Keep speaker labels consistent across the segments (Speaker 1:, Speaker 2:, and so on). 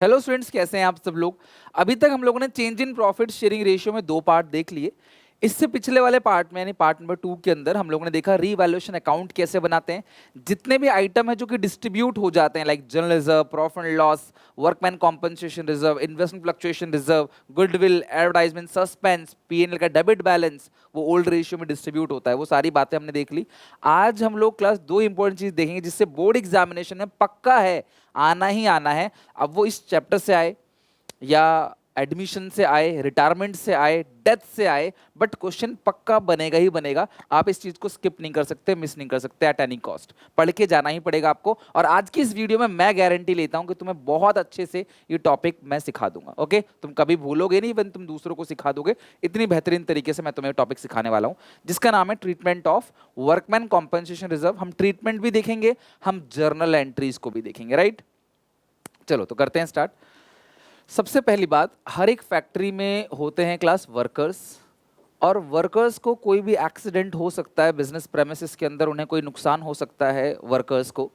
Speaker 1: Hello students, कैसे हैं आप सब लोग। अभी तक हम लोगों ने change in profit sharing ratio में दो पार्ट देख लिए। इससे पिछले वाले पार्ट में यानी पार्ट नंबर 2 के अंदर हम लोगों ने देखा रीवैल्यूएशन अकाउंट कैसे बनाते हैं। जितने भी आइटम है जो कि डिस्ट्रीब्यूट हो जाते हैं, like general reserve, profit and loss, workman compensation reserve, investment fluctuation reserve, goodwill, advertisement, suspense, PNL का डेबिट बैलेंस, वो ओल्ड रेशियो में डिस्ट्रीब्यूट होता है। वो सारी बातें हमने देख ली। आज हम लोग क्लास दो इंपॉर्टेंट चीज देखेंगे जिससे बोर्ड एग्जामिनेशन में पक्का है, आना ही आना है। अब वो इस चैप्टर से आए या एडमिशन से आए, रिटायरमेंट से आए, डेथ से आए, बट क्वेश्चन पक्का बनेगा ही बनेगा। आप इस चीज को स्किप नहीं कर सकते, मिस नहीं कर सकते एट एनी कॉस्ट। पढ़ के जाना ही पड़ेगा आपको। और आज की इस वीडियो में मैं गारंटी लेता हूं कि तुम्हें बहुत अच्छे से ये टॉपिक मैं सिखा दूंगा। ओके, तुम कभी भूलोगे नहीं, इवन तुम दूसरों को सिखा दोगे। इतनी बेहतरीन तरीके से मैं तुम्हें टॉपिक सिखाने वाला हूं जिसका नाम है treatment of workman compensation reserve. हम ट्रीटमेंट भी देखेंगे, हम जर्नल एंट्रीज को भी देखेंगे। राइट, चलो तो करते हैं स्टार्ट। सबसे पहली बात, हर एक फैक्ट्री में होते हैं क्लास वर्कर्स, और वर्कर्स को कोई भी एक्सीडेंट हो सकता है बिजनेस प्रेमिसेस के अंदर, उन्हें कोई नुकसान हो सकता है वर्कर्स को,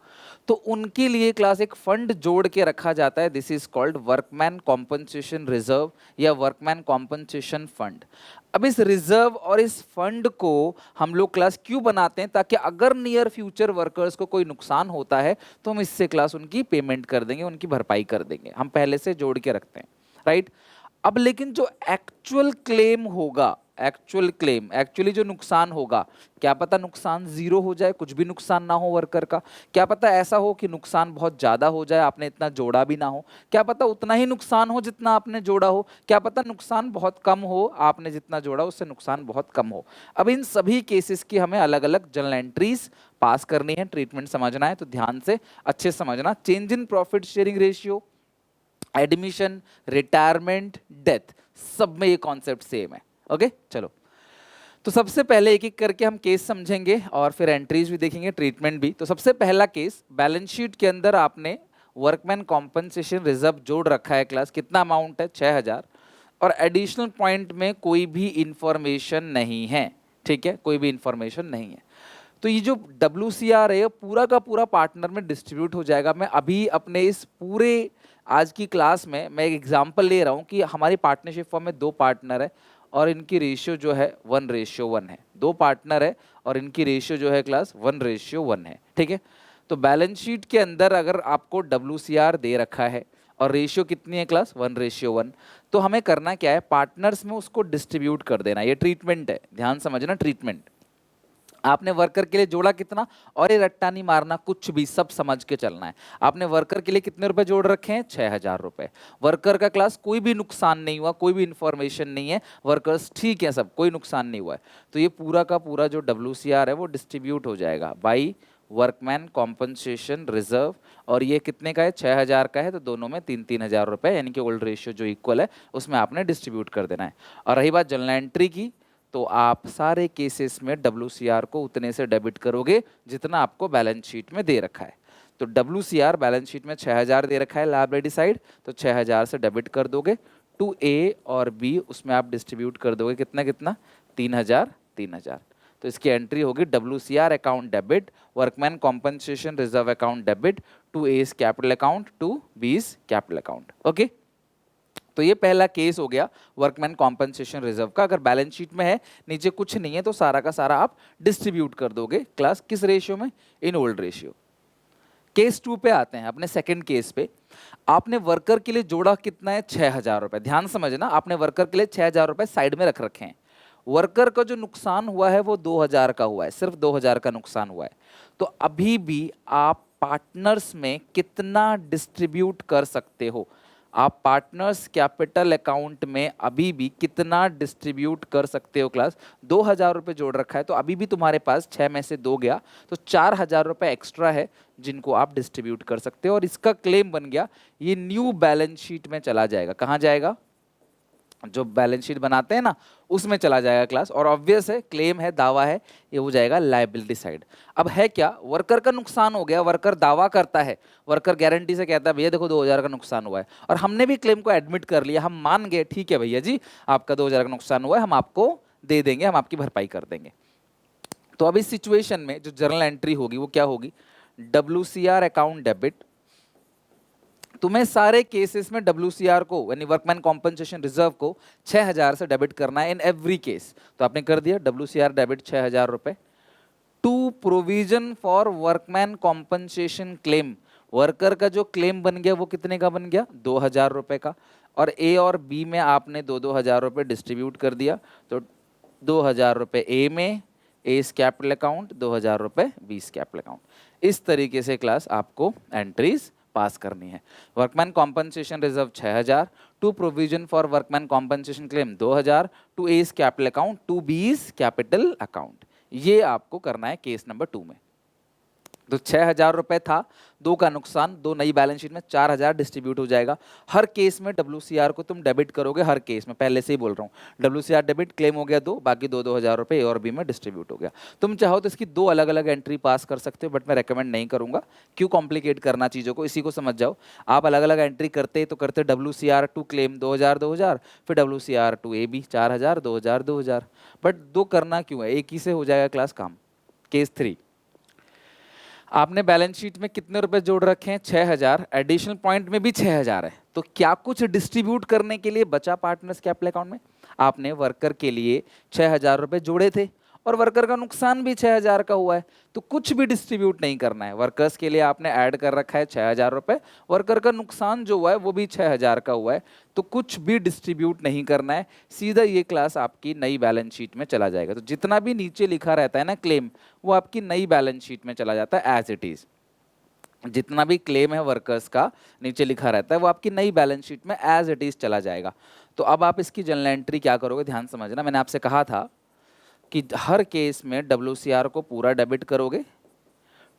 Speaker 1: तो उनके लिए क्लास एक फंड जोड़ के रखा जाता है। This is called workman compensation reserve या वर्कमैन कॉम्पनसेशन फंड। अब इस रिजर्व और इस फंड को हम लोग क्लास क्यों बनाते हैं, ताकि अगर नियर फ्यूचर वर्कर्स को कोई नुकसान होता है तो हम इससे क्लास उनकी पेमेंट कर देंगे, उनकी भरपाई कर देंगे। हम पहले से जोड़ के रखते हैं। राइट, अब लेकिन जो एक्चुअल क्लेम होगा, एक्चुअल क्लेम, एक्चुअली जो नुकसान होगा, क्या पता नुकसान जीरो हो जाए, कुछ भी नुकसान ना हो वर्कर का। क्या पता ऐसा हो कि नुकसान बहुत ज्यादा हो जाए, आपने इतना जोड़ा भी ना हो। क्या पता उतना ही नुकसान हो जितना आपने जोड़ा हो। क्या पता नुकसान बहुत कम हो, आपने जितना जोड़ा उससे नुकसान बहुत कम हो। अब इन सभी केसेस की हमें अलग अलग जर्नल एंट्रीज पास करनी है। ट्रीटमेंट समझना है तो ध्यान से अच्छे से समझना। Change in profit sharing ratio, admission, retirement, death, सब में ये कॉन्सेप्ट सेम है। ओके, चलो तो सबसे पहले एक एक करके हम केस समझेंगे और फिर एंट्रीज भी देखेंगे, ट्रीटमेंट भी। तो सबसे पहला केस, बैलेंस शीट के अंदर आपने वर्कमैन कॉम्पनसेशन रिजर्व जोड़ रखा है क्लास। कितना अमाउंट है? 6000। और एडिशनल पॉइंट में कोई भी इंफॉर्मेशन नहीं है। ठीक है, कोई भी इंफॉर्मेशन नहीं है। तो ये जो WCR है पूरा का पूरा पार्टनर में डिस्ट्रीब्यूट हो जाएगा। मैं अभी अपने इस पूरे आज की क्लास में मैं एक एग्जांपल ले रहा हूँ कि हमारी पार्टनरशिप फॉर्म में दो पार्टनर है और इनकी रेशियो जो है 1:1 है। दो पार्टनर है और इनकी रेशियो जो है क्लास 1:1 है। ठीक है, तो बैलेंस शीट के अंदर अगर आपको WCR दे रखा है और रेशियो कितनी है क्लास 1:1, तो हमें करना क्या है, पार्टनर्स में उसको डिस्ट्रीब्यूट कर देना। ये ट्रीटमेंट है, ध्यान समझना। ट्रीटमेंट, आपने वर्कर के लिए जोड़ा कितना, और ये रट्टा नहीं मारना, कुछ भी सब समझ के चलना है। आपने वर्कर के लिए कितने रुपए जोड़ रखे हैं? 6000 रुपए। वर्कर का क्लास कोई भी नुकसान नहीं हुआ, कोई भी इंफॉर्मेशन नहीं है, वर्कर्स ठीक है, सब कोई नुकसान नहीं हुआ है। तो ये पूरा का पूरा जो WCR है वो डिस्ट्रीब्यूट हो जाएगा बाई वर्कमैन कॉम्पनसेशन रिजर्व। और ये कितने का है? 6000 का है, तो दोनों में 3-3000 रुपए, यानी कि ओल्ड रेशियो जो इक्वल है उसमें आपने डिस्ट्रीब्यूट कर देना है। और रही बात जर्नल एंट्री की, तो आप सारे केसेस में WCR को उतने से डेबिट करोगे जितना आपको बैलेंस शीट में दे रखा है। तो WCR बैलेंस शीट में 6000 दे रखा है लायबिलिटी साइड, तो 6000 से डेबिट कर दोगे। टू A और B उसमें आप डिस्ट्रीब्यूट कर दोगे कितना कितना, 3000 3000। तो इसकी एंट्री होगी WCR account debit, workman compensation reserve account debit, to A's capital account, to B's capital account. Okay, तो ये पहला केस हो गया वर्कमैन कॉम्पनसेशन रिजर्व का। अगर बैलेंस शीट में है, नीचे कुछ नहीं है, तो सारा का सारा आप डिस्ट्रीब्यूट कर दोगे क्लास किस रेशियो में? इन ओल्ड रेशियो। केस 2 पे आते हैं, अपने सेकंड केस पे। आपने वर्कर के लिए जोड़ा कितना है? 6000 रुपए। ध्यान समझना, आपने वर्कर के लिए 6000 रुपए साइड में रख रखे हैं। वर्कर का जो नुकसान हुआ है वो 2000 का हुआ है, सिर्फ 2000 का नुकसान हुआ है। तो अभी भी आप पार्टनर्स में कितना डिस्ट्रीब्यूट कर सकते हो? आप पार्टनर्स कैपिटल अकाउंट में अभी भी कितना डिस्ट्रीब्यूट कर सकते हो क्लास? 2000 रुपये जोड़ रखा है, तो अभी भी तुम्हारे पास 6 में से 2 गया, तो 4000 रुपये एक्स्ट्रा है जिनको आप डिस्ट्रीब्यूट कर सकते हो। और इसका क्लेम बन गया, ये न्यू बैलेंस शीट में चला जाएगा। कहाँ जाएगा? जो बैलेंस शीट बनाते हैं ना, उसमें चला जाएगा क्लास। और ऑब्वियस है, क्लेम है, दावा है, ये हो जाएगा लायबिलिटी साइड। अब है क्या, वर्कर का नुकसान हो गया, वर्कर दावा करता है, वर्कर गारंटी से कहता है भैया देखो 2000 का नुकसान हुआ है, और हमने भी क्लेम को एडमिट कर लिया, हम मान गए ठीक है भैया जी आपका 2000 का नुकसान हुआ है, हम आपको दे देंगे, हम आपकी भरपाई कर देंगे। तो अब इस सिचुएशन में जो जर्नल एंट्री होगी वो क्या होगी? WCR अकाउंट डेबिट, तुम्हें सारे केसेस में WCR को यानी वर्कमैन कॉम्पनसेशन रिजर्व को 6,000 से डेबिट करना है इन एवरी केस। तो आपने कर दिया, WCR डेबिट 6,000 रुपए to provision for workman compensation claim. Worker का जो क्लेम बन गया वो कितने का बन गया, 2,000 रुपए का, और ए और बी में आपने 2,000 रुपए डिस्ट्रीब्यूट कर दिया। तो 2,000 रुपए ए में, एस कैपिटल अकाउंट, 2,000 रुपए बीस कैपिटल अकाउंट। इस तरीके से क्लास आपको एंट्रीज पास करनी है। Workman compensation reserve 6,000, to provision for workman compensation claim 2,000, to A's capital account, to B's capital account. ये आपको करना है केस नंबर 2 में। तो 6,000 रुपए था, 2 का नुकसान, 2 नई बैलेंस शीट में 4,000 डिस्ट्रीब्यूट हो जाएगा। हर केस में WCR को तुम डेबिट करोगे, हर केस में, पहले से ही बोल रहा हूँ। WCR डेबिट, क्लेम हो गया 2, बाकी 2,000 रुपए ए और बी में डिस्ट्रीब्यूट हो गया। तुम चाहो तो इसकी 2 अलग अलग एंट्री पास कर सकते हो, बट मैं रेकमेंड नहीं करूंगा। क्यों कॉम्प्लिकेट करना चीज़ों को, इसी को समझ जाओ। आप अलग अलग एंट्री करते तो करते WCR टू क्लेम 2,000, फिर WCR to A B 4,000, 2,000, but 2 करना क्यों है, एक ही से हो जाएगा क्लास काम। केस 3, आपने बैलेंस शीट में कितने रुपए जोड़ रखे हैं, 6,000, एडिशनल पॉइंट में भी 6,000 है। तो क्या कुछ डिस्ट्रीब्यूट करने के लिए बचा पार्टनर्स कैपिटल अकाउंट में? आपने वर्कर के लिए 6,000 रुपए जोड़े थे और वर्कर का नुकसान भी 6,000 का हुआ है, तो कुछ भी डिस्ट्रीब्यूट नहीं करना है। वर्कर्स के लिए आपने ऐड कर रखा है 6,000 रुपए, वर्कर का नुकसान जो हुआ है वो भी 6,000 का हुआ है, तो कुछ भी डिस्ट्रीब्यूट नहीं करना है। सीधा ये क्लास आपकी नई बैलेंस शीट में चला जाएगा। तो जितना भी नीचे लिखा रहता है ना क्लेम, वो आपकी नई बैलेंस शीट में चला जाता है एज इट इज। जितना भी क्लेम है वर्कर्स का नीचे लिखा रहता है वो आपकी नई बैलेंस शीट में एज इट इज चला जाएगा। तो अब आप इसकी जनरल एंट्री क्या करोगे, ध्यान समझना। मैंने आपसे कहा था कि हर केस में WCR को पूरा डेबिट करोगे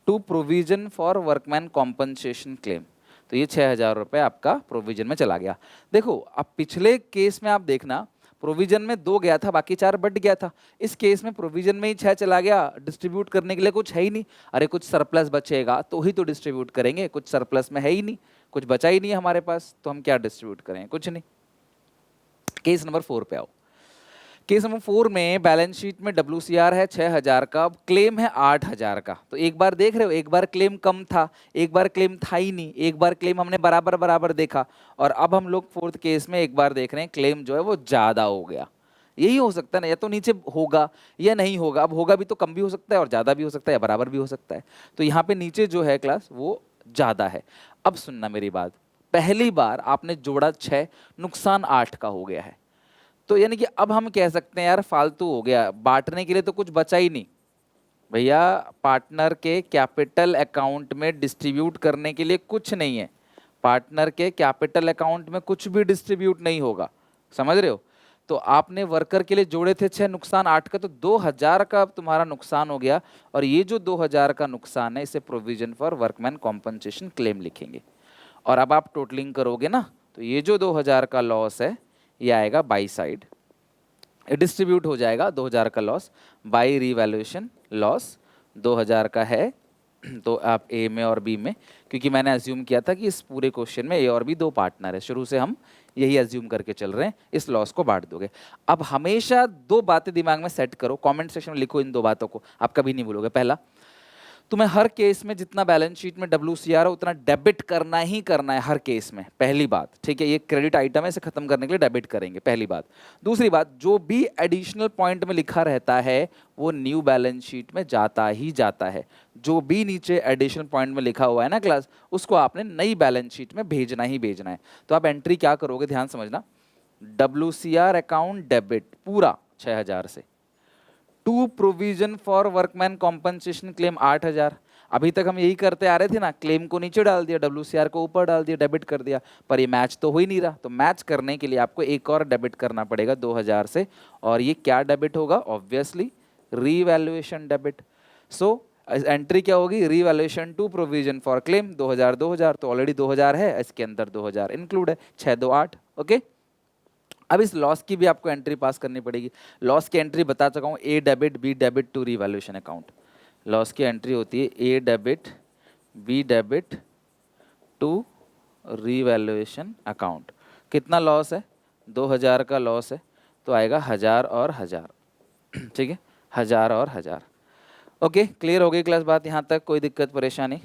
Speaker 1: to provision for workman compensation claim. तो ये 6,000 रुपए आपका प्रोविजन में चला गया। देखो अब पिछले केस में आप देखना, प्रोविजन में 2 गया था, बाकी 4 बट गया था। इस केस में प्रोविजन में ही 6 चला गया, डिस्ट्रीब्यूट करने के लिए कुछ है ही नहीं। अरे कुछ सरप्लस बचेगा तो ही तो डिस्ट्रीब्यूट करेंगे, कुछ सरप्लस में है ही नहीं, कुछ बचा ही नहीं है हमारे पास, तो हम क्या डिस्ट्रीब्यूट करें, कुछ नहीं। केस नंबर 4 पे आओ। केस नंबर 4 में बैलेंस शीट में WCR है 6,000 का, क्लेम है 8,000 का। तो एक बार देख रहे हो, एक बार क्लेम कम था, एक बार क्लेम था ही नहीं, एक बार क्लेम हमने बराबर बराबर देखा, और अब हम लोग 4th केस में एक बार देख रहे हैं क्लेम जो है वो ज्यादा हो गया। यही हो सकता है ना, या तो नीचे होगा या नहीं होगा। अब होगा भी तो कम भी हो सकता है और ज्यादा भी हो सकता है या बराबर भी हो सकता है। तो यहाँ पे नीचे जो है क्लास वो ज्यादा है। अब सुनना मेरी बात, पहली बार आपने जोड़ा 6, नुकसान 8 का हो गया है, तो यानी कि अब हम कह सकते हैं यार फालतू हो गया, बांटने के लिए तो कुछ बचा ही नहीं भैया। पार्टनर के कैपिटल अकाउंट में डिस्ट्रीब्यूट करने के लिए कुछ नहीं है, पार्टनर के कैपिटल अकाउंट में कुछ भी डिस्ट्रीब्यूट नहीं होगा, समझ रहे हो। तो आपने वर्कर के लिए जोड़े थे 6, नुकसान 8 का, तो 2,000 का तुम्हारा नुकसान हो गया, और ये जो 2,000 का नुकसान है इसे provision for workman compensation claim लिखेंगे। और अब आप टोटलिंग करोगे ना, तो ये जो 2,000 का लॉस है ये आएगा बाई साइड, डिस्ट्रीब्यूट हो जाएगा 2,000 का लॉस बाई रीवैल्यूएशन लॉस। 2,000 का है तो आप ए में और बी में, क्योंकि मैंने अज्यूम किया था कि इस पूरे क्वेश्चन में ए और बी 2 पार्टनर है, शुरू से हम यही अज्यूम करके चल रहे हैं, इस लॉस को बांट दोगे। अब हमेशा 2 बातें दिमाग में सेट करो, कमेंट सेक्शन में लिखो इन 2 बातों को, आप कभी नहीं भूलोगे। पहला, तुम्हें हर केस में जितना बैलेंस शीट में WCR है उतना डेबिट करना ही करना है हर केस में, पहली बात, ठीक है। ये क्रेडिट आइटम है, इसे खत्म करने के लिए डेबिट करेंगे, पहली बात। दूसरी बात, जो भी एडिशनल पॉइंट में लिखा रहता है वो न्यू बैलेंस शीट में जाता ही जाता है। जो भी नीचे एडिशनल पॉइंट में लिखा हुआ है ना क्लास, उसको आपने नई बैलेंस शीट में भेजना ही भेजना है। तो आप एंट्री क्या करोगे, ध्यान समझना। WCR अकाउंट डेबिट पूरा 6,000 से, to provision for workman compensation claim 8,000। अभी तक हम यही करते आ रहे थे ना, क्लेम को नीचे डाल दिया, WCR को ऊपर डाल दिया, डेबिट कर दिया, पर ये मैच तो हो ही नहीं रहा। तो मैच करने के लिए आपको एक और डेबिट करना पड़ेगा 2,000 से, और ये क्या डेबिट होगा, obviously revaluation debit. So entry क्या होगी, revaluation to provision for claim 2,000 2,000, तो ऑलरेडी 2,000 है, इसके अंदर 2,000 इंक्लूड है, 6 2 8। ओके, अब इस लॉस की भी आपको एंट्री पास करनी पड़ेगी। लॉस की एंट्री बता चुका हूँ, A debit B debit to revaluation account. Loss की एंट्री होती है A debit B debit to revaluation account. कितना लॉस है, 2,000 का लॉस है, तो आएगा 1,000 और 1,000, ठीक है, 1,000 और 1,000। ओके, क्लियर हो गई क्लास बात यहाँ तक, कोई दिक्कत परेशानी?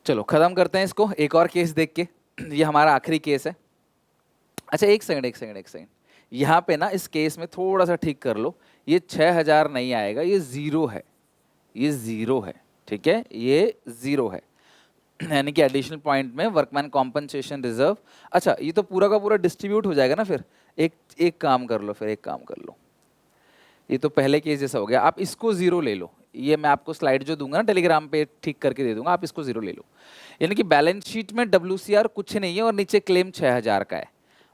Speaker 1: चलो खत्म करते हैं इसको एक और केस देख के। ये हमारा आखिरी केस है। अच्छा एक सेकंड एक सेकंड एक सेकंड, यहाँ पे ना इस केस में थोड़ा सा ठीक कर लो। ये 6,000 नहीं आएगा, ये जीरो है, ये जीरो है, ठीक है, ये जीरो है। यानी कि एडिशनल पॉइंट में वर्कमैन कॉम्पनसेशन रिजर्व। अच्छा ये तो पूरा का पूरा डिस्ट्रीब्यूट हो जाएगा ना फिर। एक एक काम कर लो, फिर एक काम कर लो, ये तो पहले केस जैसा हो गया, आप इसको जीरो ले लो। ये मैं आपको स्लाइड जो दूंगा ना टेलीग्राम पे ठीक करके दे दूंगा, आप इसको जीरो ले लो। यानी कि बैलेंस शीट में WCR कुछ नहीं है और नीचे क्लेम 6,000 का है,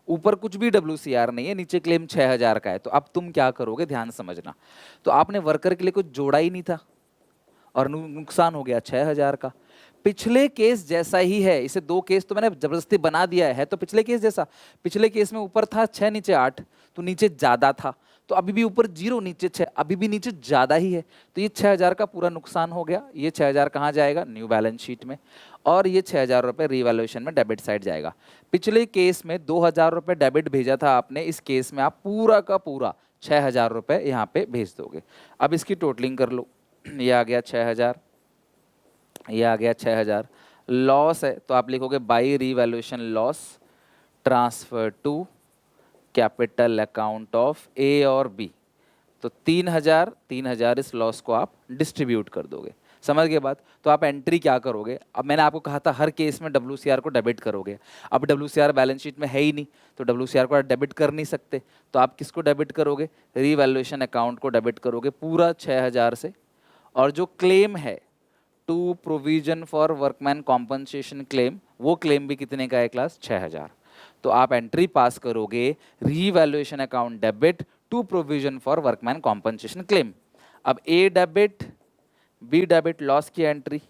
Speaker 1: ऊपर कुछ भी WCR नहीं है, नीचे क्लेम 6,000 का है। तो अब तुम क्या करोगे, ध्यान समझना। तो आपने वर्कर के लिए कुछ जोड़ा ही नहीं था और नुकसान हो गया 6,000 का। पिछले केस जैसा ही है, इसे दो केस तो मैंने जबरदस्ती बना दिया है, तो पिछले केस जैसा। पिछले केस में ऊपर था 6 नीचे 8, तो नीचे ज्यादा था, तो अभी भी ऊपर 0 नीचे 6, अभी भी नीचे ज्यादा ही है। तो ये 6,000 का पूरा नुकसान हो गया। ये 6,000 कहाँ जाएगा, न्यू बैलेंस शीट में, और ये 6,000 रुपये रीवैल्यूएशन में डेबिट साइड जाएगा। पिछले केस में 2,000 रुपये डेबिट भेजा था आपने, इस केस में आप पूरा का पूरा 6,000 रुपये यहाँ पे भेज दोगे। अब इसकी टोटलिंग कर लो, ये आ गया 6,000, ये आ गया 6,000। लॉस है तो आप लिखोगे by revaluation loss transfer to capital account of A और बी। तो 3,000 इस लॉस को आप डिस्ट्रीब्यूट कर दोगे। समझ गए बात। तो आप एंट्री क्या करोगे, अब मैंने आपको कहा था हर केस में WCR को डेबिट करोगे। अब WCR बैलेंस शीट में है ही नहीं, तो WCR को डेबिट कर नहीं सकते, तो आप किसको डेबिट करोगे, रीवैल्यूएशन अकाउंट को डेबिट करोगे पूरा 6,000 से। और जो क्लेम है to provision for workman compensation claim, वो क्लेम भी कितने का है क्लास, 6,000। तो आप एंट्री पास करोगे revaluation account debit to provision for workman compensation claim. अब A debit B debit loss की एंट्री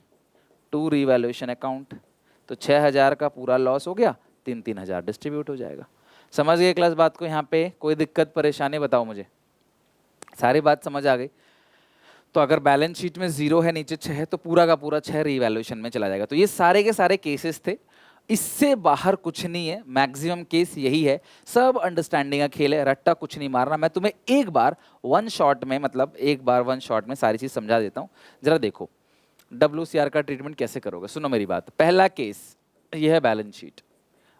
Speaker 1: टू रीवैल्यूएशन अकाउंट, तो 6,000 का पूरा लॉस हो गया, 3,000 डिस्ट्रीब्यूट हो जाएगा। समझ गए क्लास बात को। यहाँ पे कोई दिक्कत परेशानी बताओ मुझे, सारी बात समझ आ गई। तो अगर बैलेंस शीट में 0 है, नीचे 6 है, तो पूरा का पूरा 6 रीवैल्यूएशन में चला जाएगा। तो ये सारे के सारे केसेस थे, इससे बाहर कुछ नहीं है। मैक्सिमम केस यही है, सब अंडरस्टैंडिंग का खेल है, रट्टा कुछ नहीं मारना। मैं तुम्हें एक बार वन शॉट में, मतलब एक बार वन शॉट में सारी चीज समझा देता हूँ। जरा देखो WCR का ट्रीटमेंट कैसे करोगे, सुनो मेरी बात। पहला केस ये है बैलेंस शीट,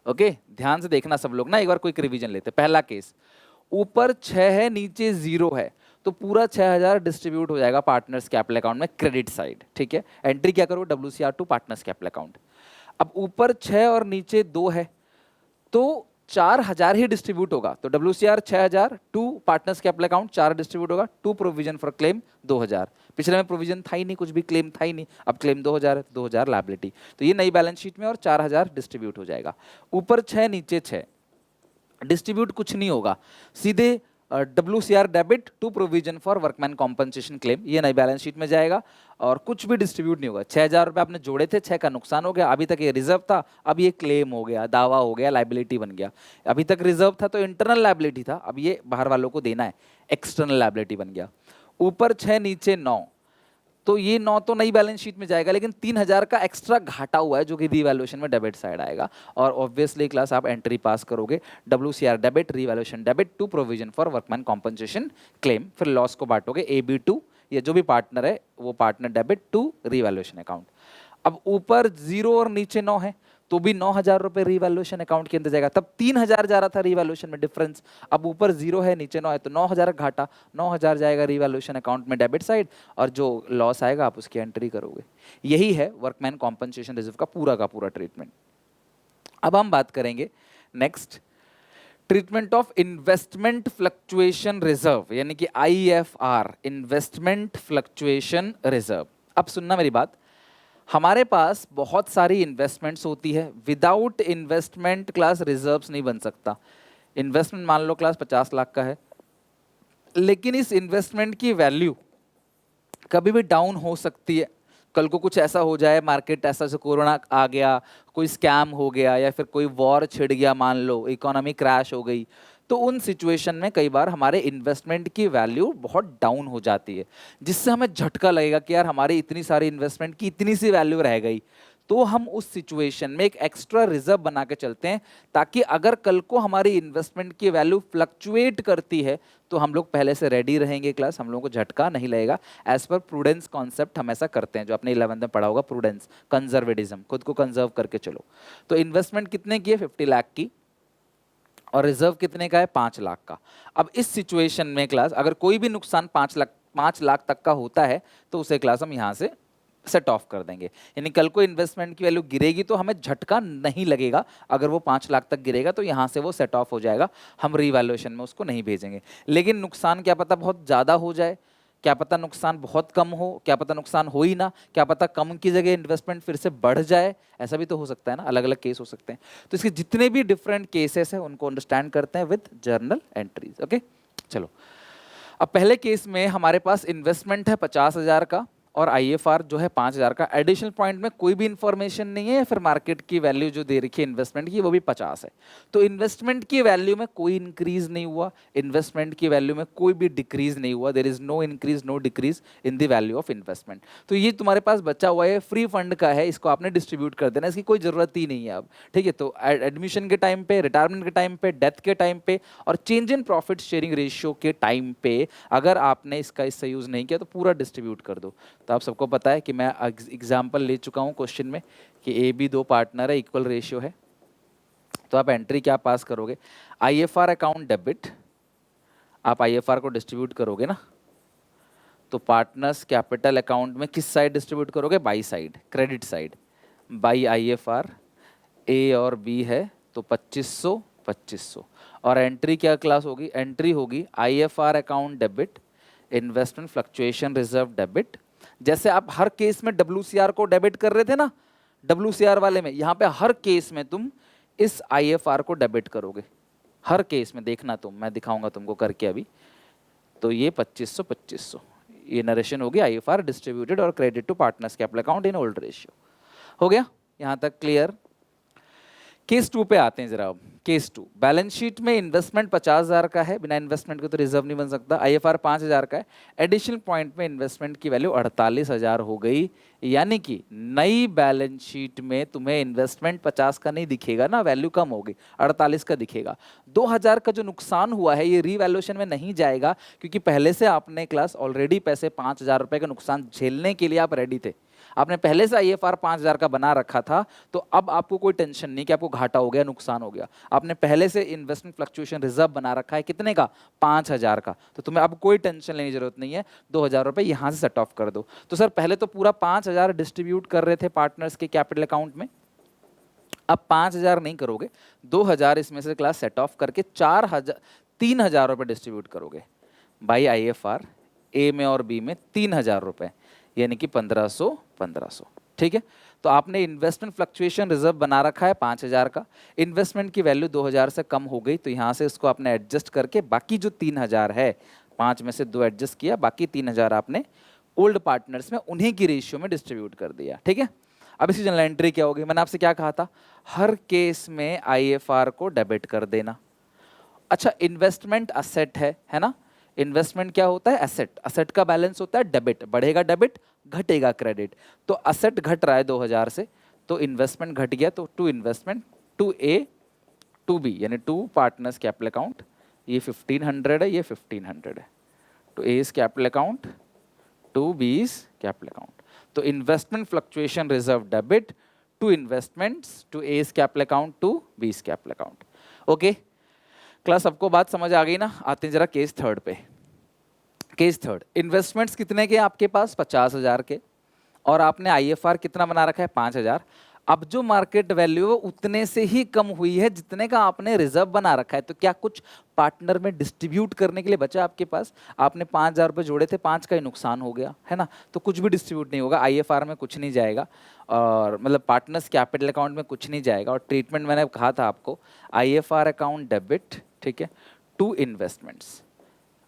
Speaker 1: ओके, ध्यान से देखना सब लोग ना, एक बार क्विक रिवीजन लेते। पहला केस, ऊपर 6 है नीचे 0 है, तो पूरा 6,000 डिस्ट्रीब्यूट हो जाएगा पार्टनर्स कैपिटल अकाउंट में, क्रेडिट साइड, ठीक है। एंट्री क्या करो, WCR to partners capital account. अब ऊपर 6 और नीचे 2 है, तो 4,000 ही डिस्ट्रीब्यूट होगा। तो WCR 6,000 to partners capital account 4 distribute होगा, टू प्रोविजन फॉर क्लेम 2,000। पिछले में प्रोविजन था ही नहीं, कुछ भी क्लेम था ही नहीं, अब क्लेम 2,000 है, 2,000 लायबिलिटी। तो ये नई बैलेंस शीट में और 4,000 डिस्ट्रीब्यूट हो जाएगा। ऊपर 6 नीचे 6, डिस्ट्रीब्यूट कुछ नहीं होगा, सीधे WCR debit to provision for workman compensation claim, ये नई बैलेंस शीट में जाएगा और कुछ भी डिस्ट्रीब्यूट नहीं होगा। 6,000 रुपये आपने जोड़े थे, 6 का नुकसान हो गया, अभी तक ये रिजर्व था, अब ये क्लेम हो गया, दावा हो गया, लाइबिलिटी बन गया। अभी तक रिजर्व था तो इंटरनल लाइबिलिटी था, अब ये बाहर वालों को देना है, एक्सटर्नल लाइबिलिटी बन गया। ऊपर 6 नीचे 9, तो ये 9 तो नई बैलेंस शीट में जाएगा, लेकिन 3,000 का एक्स्ट्रा घाटा हुआ है जो कि रीवैल्यूएशन में डेबिट साइड आएगा। और ऑब्वियसली क्लास आप एंट्री पास करोगे, WCR debit revaluation debit to provision for workman compensation claim. फिर लॉस को बांटोगे AB टू, ये जो भी पार्टनर है वो partner debit to revaluation account. अब ऊपर 0 और नीचे 9 है, तो भी 9,000 रुपये रीवैल्यूएशन अकाउंट के अंदर जाएगा। तब 3,000 जा रहा था रीवैल्यूएशन में डिफरेंस, अब ऊपर 0 है नीचे 9 है, तो 9,000 घाटा, 9,000 जाएगा रीवैल्यूएशन अकाउंट में डेबिट साइड, और जो लॉस आएगा आप उसकी एंट्री करोगे। यही है वर्कमैन कॉम्पनसेशन रिजर्व का पूरा ट्रीटमेंट। अब हम बात करेंगे next, treatment of investment fluctuation reserve, यानी कि IFR, इन्वेस्टमेंट फ्लक्चुएशन रिजर्व। अब सुनना मेरी बात, हमारे पास बहुत सारी इन्वेस्टमेंट्स होती है, विदाउट इन्वेस्टमेंट क्लास रिजर्व्स नहीं बन सकता। इन्वेस्टमेंट मान लो क्लास 50 लाख का है, लेकिन इस इन्वेस्टमेंट की वैल्यू कभी भी डाउन हो सकती है। कल को कुछ ऐसा हो जाए, मार्केट ऐसा से कोरोना आ गया, कोई स्कैम हो गया, या फिर कोई वॉर छिड़ गया, मान लो इकोनॉमी क्रैश हो गई, तो उन सिचुएशन में कई बार हमारे इन्वेस्टमेंट की वैल्यू बहुत डाउन हो जाती है, जिससे हमें झटका लगेगा कि यार हमारी इतनी सारी इन्वेस्टमेंट की इतनी सी वैल्यू रह गई। तो हम उस सिचुएशन में एक एक्स्ट्रा रिजर्व बना के चलते हैं, ताकि अगर कल को हमारी इन्वेस्टमेंट की वैल्यू फ्लक्चुएट करती है तो हम लोग पहले से रेडी रहेंगे। क्लास हम लोगों को झटका नहीं लगेगा। एज पर प्रूडेंस कॉन्सेप्ट हम ऐसा करते हैं, जो आपने 11th में पढ़ा होगा, प्रूडेंस, कंजर्वेटिज्म, खुद को कंजर्व करके चलो। तो इन्वेस्टमेंट कितने की है? 50 लाख की, और रिजर्व कितने का है? 5 लाख का। अब इस सिचुएशन में क्लास अगर कोई भी नुकसान 5 लाख तक का होता है तो उसे क्लास हम यहाँ से सेट ऑफ कर देंगे। यानी कल को इन्वेस्टमेंट की वैल्यू गिरेगी तो हमें झटका नहीं लगेगा। अगर वो 5 लाख तक गिरेगा तो यहाँ से वो सेट ऑफ हो जाएगा, हम रीवैल्यूएशन में उसको नहीं भेजेंगे। लेकिन नुकसान क्या पता बहुत ज़्यादा हो जाए, क्या पता नुकसान बहुत कम हो, क्या पता नुकसान हो ही ना, क्या पता कम की जगह इन्वेस्टमेंट फिर से बढ़ जाए, ऐसा भी तो हो सकता है ना, अलग अलग केस हो सकते हैं। तो इसके जितने भी डिफरेंट केसेस हैं उनको अंडरस्टैंड करते हैं विद जर्नल एंट्रीज। ओके, चलो अब पहले केस में हमारे पास इन्वेस्टमेंट है 50,000 का और आईएफआर जो है 5,000 का। एडिशनल पॉइंट में कोई भी इंफॉर्मेशन नहीं है, या फिर मार्केट की वैल्यू जो दे रखी है इन्वेस्टमेंट की वो भी 50 है। तो इन्वेस्टमेंट की वैल्यू में कोई इंक्रीज नहीं हुआ, इन्वेस्टमेंट की वैल्यू में कोई भी डिक्रीज नहीं हुआ। There is no increase no decrease in the value of investment. तो ये तुम्हारे पास बचा हुआ है, फ्री फंड का है, इसको आपने डिस्ट्रीब्यूट कर देना, इसकी कोई जरूरत ही नहीं है अब। ठीक है, तो एडमिशन के टाइम पे, रिटायरमेंट के टाइम पे, डेथ के टाइम पे और change in profit sharing ratio के टाइम पे अगर आपने इसका इससे यूज नहीं किया तो पूरा डिस्ट्रीब्यूट कर दो। तो आप सबको पता है कि मैं एग्जाम्पल ले चुका हूं क्वेश्चन में कि ए बी 2 पार्टनर है, इक्वल रेशियो है। तो आप एंट्री क्या पास करोगे? आईएफआर अकाउंट डेबिट, आप आईएफआर को डिस्ट्रीब्यूट करोगे ना, तो पार्टनर्स कैपिटल अकाउंट में किस साइड डिस्ट्रीब्यूट करोगे? By side, credit side, by IFR. A और बी है तो 2500 2500। और एंट्री क्या क्लास होगी? एंट्री होगी IFR account debit, investment fluctuation reserve debit. जैसे आप हर केस में WCR को डेबिट कर रहे थे ना, WCR वाले में, यहाँ पे हर केस में तुम इस IFR को डेबिट करोगे, हर केस में। देखना तुम, मैं दिखाऊंगा तुमको करके अभी। तो ये 2500 2500 ये नरेशन होगी IFR डिस्ट्रीब्यूटेड और credit to partners capital account in old ratio. हो गया यहाँ तक क्लियर? केस 2 पे आते हैं जरा। अब केस 2, बैलेंस शीट में इन्वेस्टमेंट 50,000 का है, बिना इन्वेस्टमेंट के तो रिजर्व नहीं बन सकता। आईएफआर 5,000 का है, एडिशनल पॉइंट में इन्वेस्टमेंट की वैल्यू 48,000 हो गई। यानी कि नई बैलेंस शीट में तुम्हें इन्वेस्टमेंट 50 का नहीं दिखेगा ना, वैल्यू कम होगी, 48 का दिखेगा। 2,000 का जो नुकसान हुआ है ये रीवैल्यूएशन में नहीं जाएगा, क्योंकि पहले से आपने क्लास ऑलरेडी पैसे 5,000 रुपए का नुकसान झेलने के लिए आप रेडी थे। आपने पहले से आईएफआर 5,000 का बना रखा था, तो अब आपको कोई टेंशन नहीं कि आपको घाटा हो गया, नुकसान हो गया। आपने पहले से इन्वेस्टमेंट फ्लक्चुएशन रिजर्व बना रखा है, कितने का? 5,000 का। तो तुम्हें अब कोई टेंशन लेने की जरूरत नहीं है, 2,000 रुपए यहां से सेट ऑफ कर दो। तो सर पहले तो पूरा 5,000 डिस्ट्रीब्यूट कर रहे थे पार्टनर्स के कैपिटल अकाउंट में, अब 5,000 नहीं करोगे, 2,000 इसमें से क्लास सेट ऑफ करके 3,000 रुपए डिस्ट्रीब्यूट करोगे बाई आईएफआर। ए में और बी में 3,000 रुपए, यानी कि 1,500। ठीक है, तो आपने इन्वेस्टमेंट फ्लक्चुएशन रिजर्व बना रखा है 5,000 का, इन्वेस्टमेंट की वैल्यू 2,000 से कम हो गई, तो यहाँ से इसको आपने एडजस्ट करके बाकी जो 3,000 है, 5 में से 2 एडजस्ट किया, बाकी 3,000 आपने ओल्ड पार्टनर्स में उन्हीं की रेशियो में डिस्ट्रीब्यूट कर दिया। ठीक है, अब इसकी जनरल एंट्री क्या होगी? मैंने आपसे क्या कहा था? हर केस में आईएफआर को डेबिट कर देना। अच्छा, इन्वेस्टमेंट असेट है ना, इन्वेस्टमेंट क्या होता है? एसेट। एसेट का बैलेंस होता है डेबिट, बढ़ेगा डेबिट, घटेगा क्रेडिट। तो असेट घट रहा है 2,000 से, तो इन्वेस्टमेंट घट गया, तो to investment, to A to B, यानी टू पार्टनर्स कैपिटल अकाउंट, ये 1,500 है, ये 1,500 है। To A capital account, to B capital account. तो investment fluctuation reserve debit to investments, to A capital account, to B capital account. Okay class, सबको बात समझ आ गई ना? आते हैं जरा केस 3 पे। केस 3, इन्वेस्टमेंट्स कितने के आपके पास? 50,000 के, और आपने आईएफआर कितना बना रखा है? 5,000। अब जो मार्केट वैल्यू है उतने से ही कम हुई है जितने का आपने रिजर्व बना रखा है। तो क्या कुछ पार्टनर में डिस्ट्रीब्यूट करने के लिए बचा आपके पास? आपने 5,000 रुपये जोड़े थे, 5 का ही नुकसान हो गया है ना, तो कुछ भी डिस्ट्रीब्यूट नहीं होगा, आईएफआर में कुछ नहीं जाएगा, और मतलब पार्टनर्स कैपिटल अकाउंट में कुछ नहीं जाएगा। और ट्रीटमेंट मैंने कहा था आपको, आईएफआर अकाउंट डेबिट, ठीक है, to investments,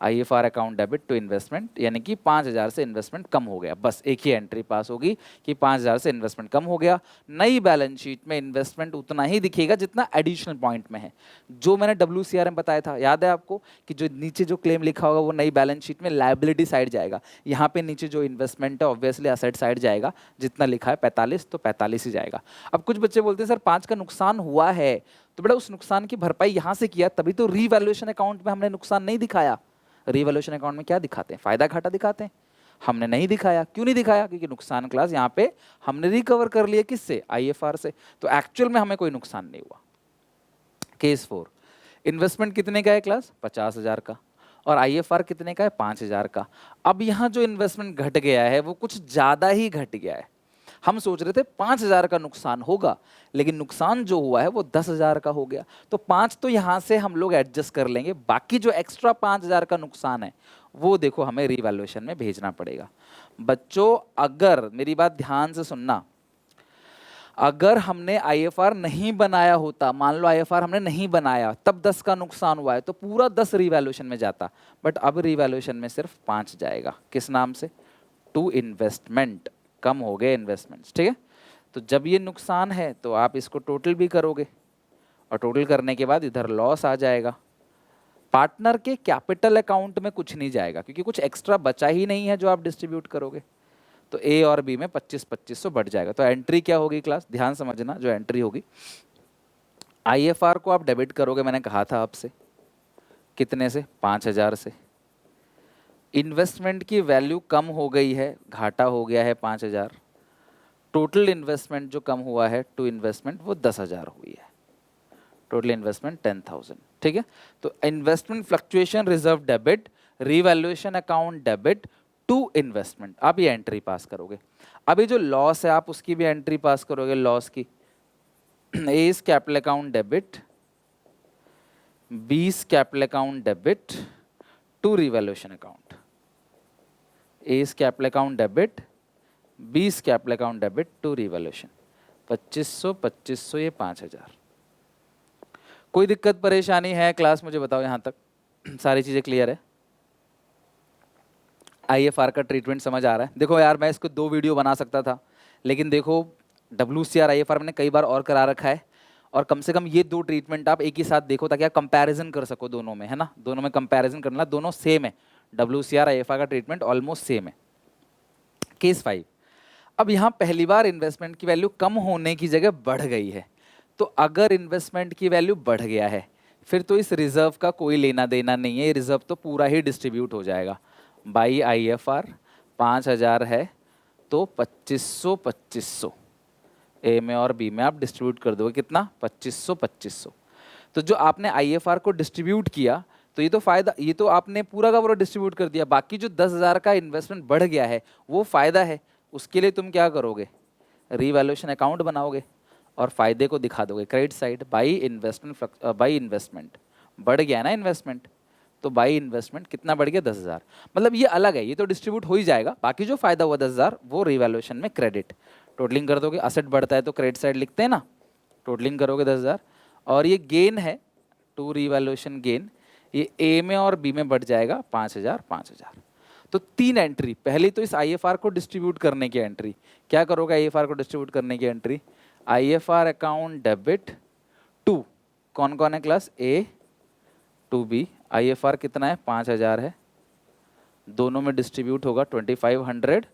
Speaker 1: IFR account debit to investment, यानी कि 5,000 से इन्वेस्टमेंट कम हो गया, बस एक ही एंट्री पास होगी कि 5,000 से इन्वेस्टमेंट कम हो गया। नई बैलेंस शीट में इन्वेस्टमेंट उतना ही दिखेगा जितना एडिशनल पॉइंट में है, जो मैंने WCR में बताया था, याद है आपको कि जो नीचे जो क्लेम लिखा होगा वो नई बैलेंस शीट में लायबिलिटी साइड जाएगा, यहाँ पे नीचे जो इन्वेस्टमेंट है ऑब्वियसली असेट साइड जाएगा, जितना लिखा है 45 तो 45 ही जाएगा। अब कुछ बच्चे बोलते हैं सर 5 का नुकसान हुआ है, तो बेटा उस नुकसान की भरपाई यहाँ से किया, तभी तो रीवैल्यूएशन अकाउंट में हमने नुकसान नहीं दिखाया। रीवैल्यूएशन अकाउंट में क्या दिखाते हैं, फायदा घाटा दिखाते हैं, हमने नहीं दिखाया। क्यों नहीं दिखाया? क्योंकि नुकसान क्लास यहाँ पे हमने रिकवर कर लिया, किससे? IFR से, तो एक्चुअल में हमें कोई नुकसान नहीं हुआ। केस 4, इन्वेस्टमेंट कितने का है क्लास? 50,000 का, और IFR कितने का है? 5,000 का। अब यहाँ जो इन्वेस्टमेंट घट गया है वो कुछ ज्यादा ही घट गया है। हम सोच रहे थे 5,000 का नुकसान होगा, लेकिन नुकसान जो हुआ है वो 10,000 का हो गया। तो 5 तो यहाँ से हम लोग एडजस्ट कर लेंगे, बाकी जो एक्स्ट्रा 5,000 का नुकसान है वो देखो हमें रीवैल्यूएशन में भेजना पड़ेगा। बच्चों अगर मेरी बात ध्यान से सुनना, अगर हमने IFR नहीं बनाया होता, मान लो IFR हमने नहीं बनाया तब 10 का नुकसान हुआ है, तो पूरा 10 रीवैल्यूएशन में जाता, बट अब रीवैल्यूएशन में सिर्फ 5 जाएगा। किस नाम से? टू इन्वेस्टमेंट, कम हो गए इन्वेस्टमेंट्स, ठीक है। तो जब ये नुकसान है तो आप इसको टोटल भी करोगे, और टोटल करने के बाद इधर लॉस आ जाएगा। पार्टनर के कैपिटल अकाउंट में कुछ नहीं जाएगा, क्योंकि कुछ एक्स्ट्रा बचा ही नहीं है जो आप डिस्ट्रीब्यूट करोगे। तो A और B में 25-25 बढ़ जाएगा। तो एंट्री क्या होगी क्लास? ध्यान समझना, जो एंट्री होगी, IFR को आप डेबिट करोगे, मैंने कहा था आपसे, कितने से? 5,000 से। इन्वेस्टमेंट की वैल्यू कम हो गई है, घाटा हो गया है 5,000। टोटल इन्वेस्टमेंट जो कम हुआ है टू इन्वेस्टमेंट वो 10,000 हुई है। टोटल इन्वेस्टमेंट 10,000, ठीक है। तो investment fluctuation reserve debit, revaluation account debit to investment, आप ये एंट्री पास करोगे। अभी जो लॉस है आप उसकी भी एंट्री पास करोगे, लॉस की। A is capital account debit, B is capital account debit to revaluation account. A is capital account debit, B is capital account debit to revaluation. 2500 ये 5,000। कोई दिक्कत परेशानी है क्लास? मुझे बताओ यहाँ तक सारी चीजें क्लियर है? IFR का ट्रीटमेंट समझ आ रहा है? देखो यार मैं इसको 2 वीडियो बना सकता था, लेकिन देखो WCR IFR मैंने कई बार और करा रखा है, और कम से कम ये 2 ट्रीटमेंट आप एक ही साथ देखो ताकि आप कंपैरिजन कर सको दोनों में, है ना। दोनों में कंपैरिजन करना, दोनों सेम है, WCR IFR का ट्रीटमेंट ऑलमोस्ट सेम है। केस 5, अब यहाँ पहली बार इन्वेस्टमेंट की वैल्यू कम होने की जगह बढ़ गई है। तो अगर इन्वेस्टमेंट की वैल्यू बढ़ गया है फिर तो इस रिजर्व का कोई लेना देना नहीं है, ये रिजर्व तो पूरा ही डिस्ट्रीब्यूट हो जाएगा बाई IFR। 5,000 है तो 2500 A में और B में आप डिस्ट्रीब्यूट कर दोगे, कितना? 2500। तो जो आपने IFR को डिस्ट्रीब्यूट किया तो ये तो फायदा, ये तो आपने पूरा का पूरा डिस्ट्रीब्यूट कर दिया। बाकी जो 10,000 का इन्वेस्टमेंट बढ़ गया है वो फायदा है, उसके लिए तुम क्या करोगे? रीवैल्यूएशन अकाउंट बनाओगे और फायदे को दिखा दोगे credit side by investment. By investment बढ़ गया ना इन्वेस्टमेंट, तो बाई इन्वेस्टमेंट कितना बढ़ गया? 10,000। मतलब ये अलग है, ये तो डिस्ट्रीब्यूट हो ही जाएगा, बाकी जो फायदा हुआ 10,000 वो रीवैल्यूएशन में क्रेडिट। टोटलिंग कर दोगे, असेट बढ़ता है तो क्रेडिट साइड लिखते हैं ना, टोटलिंग करोगे 10,000। और ये गेन है टू रीवैल्यूएशन गेन, ये A में और B में बढ़ जाएगा 5,000। तो 3 एंट्री, पहली तो इस IFR को डिस्ट्रीब्यूट करने की एंट्री, क्या करोगे? IFR को डिस्ट्रीब्यूट करने की entry, IFR account debit to, कौन कौन है class? A to B। IFR कितना है? 5,000 है, दोनों में डिस्ट्रीब्यूट होगा 2,500।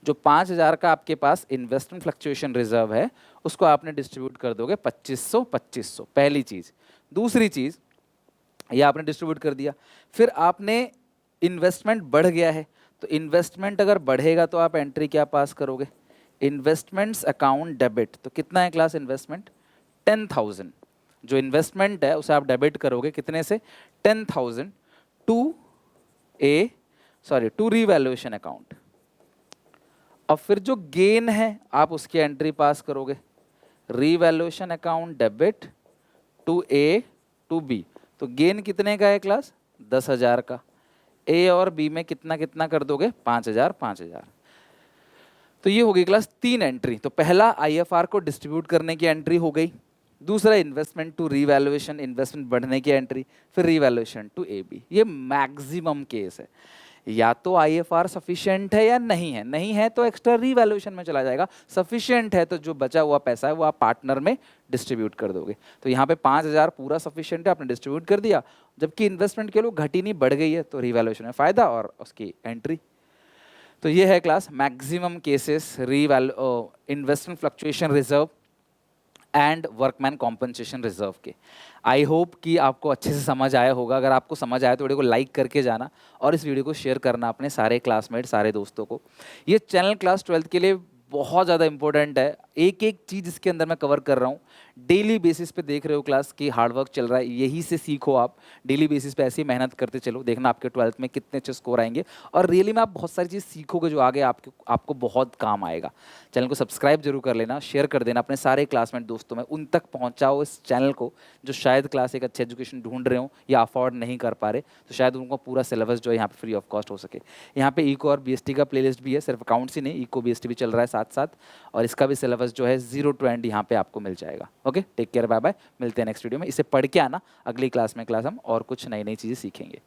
Speaker 1: जो 5,000 का आपके पास इन्वेस्टमेंट फ्लक्चुएशन रिजर्व है उसको आपने डिस्ट्रीब्यूट कर दोगे 2500। पहली चीज। दूसरी चीज, ये आपने डिस्ट्रीब्यूट कर दिया, फिर आपने इन्वेस्टमेंट बढ़ गया है, तो इन्वेस्टमेंट अगर बढ़ेगा तो आप एंट्री क्या पास करोगे? Investments account debit. तो कितना है क्लास इन्वेस्टमेंट? 10,000। जो इन्वेस्टमेंट है उसे आप डेबिट करोगे कितने से? 10,000 टू रीवैल्यूएशन अकाउंट। अब फिर जो गेन है आप उसकी एंट्री पास करोगे, revaluation account debit to A to B। तो गेन कितने का है क्लास? 10,000 का। A और B में कितना कितना कर दोगे? 5,000। तो ये होगी क्लास 3 एंट्री। तो पहला IFR को डिस्ट्रीब्यूट करने की एंट्री हो गई, दूसरा इन्वेस्टमेंट टू रीवैल्यूएशन, इन्वेस्टमेंट बढ़ने की एंट्री, फिर रीवैल्यूएशन टू एबी। ये मैक्सिमम केस है, या तो आईएफआर सफिशिएंट है या नहीं है, नहीं है तो एक्स्ट्रा रीवैल्यूएशन में चला जाएगा, सफिशिएंट है तो जो बचा हुआ पैसा है वो आप पार्टनर में डिस्ट्रीब्यूट कर दोगे। तो यहाँ पे 5,000 पूरा सफिशिएंट है, आपने डिस्ट्रीब्यूट कर दिया, जबकि इन्वेस्टमेंट के लोग घटी नहीं बढ़ गई है, तो रीवैल्यूएशन में फायदा और उसकी एंट्री। तो ये है class maximum cases, investment fluctuation reserve and workman compensation reserve के। आई होप कि आपको अच्छे से समझ आया होगा। अगर आपको समझ आया तो वीडियो को लाइक करके जाना और इस वीडियो को शेयर करना अपने सारे क्लासमेट, सारे दोस्तों को। ये चैनल क्लास 12th के लिए बहुत ज़्यादा इंपॉर्टेंट है, एक एक चीज़ इसके अंदर मैं कवर कर रहा हूँ। डेली बेसिस पे देख रहे हो क्लास की हार्डवर्क चल रहा है, यही से सीखो आप। डेली बेसिस पे ऐसी मेहनत करते चलो, देखना आपके 12th में कितने अच्छे स्कोर आएंगे और रियली में आप बहुत सारी चीज़ सीखोगे जो आगे आपको बहुत काम आएगा। चैनल को सब्सक्राइब जरूर कर लेना, शेयर कर देना अपने सारे क्लासमेट दोस्तों में, उन तक पहुँचाओ इस चैनल को जो शायद क्लास एक अच्छे एजुकेशन ढूंढ रहे हो या अफोर्ड नहीं कर पा रहे, तो शायद उनको पूरा सिलेबस जो है यहाँ पे फ्री ऑफ कॉस्ट हो सके। यहाँ पे इको और बीएसटी का प्लेलिस्ट भी है, सिर्फ अकाउंट्स ही नहीं, इको बीएसटी भी चल रहा है साथ साथ, और इसका भी सिलेबस जो है 0 to end यहाँ पे आपको मिल जाएगा। Okay, take care, bye bye, मिलते हैं नेक्स्ट वीडियो में। इसे पढ़ के आना, अगली क्लास में हम और कुछ नई नई चीज़ें सीखेंगे।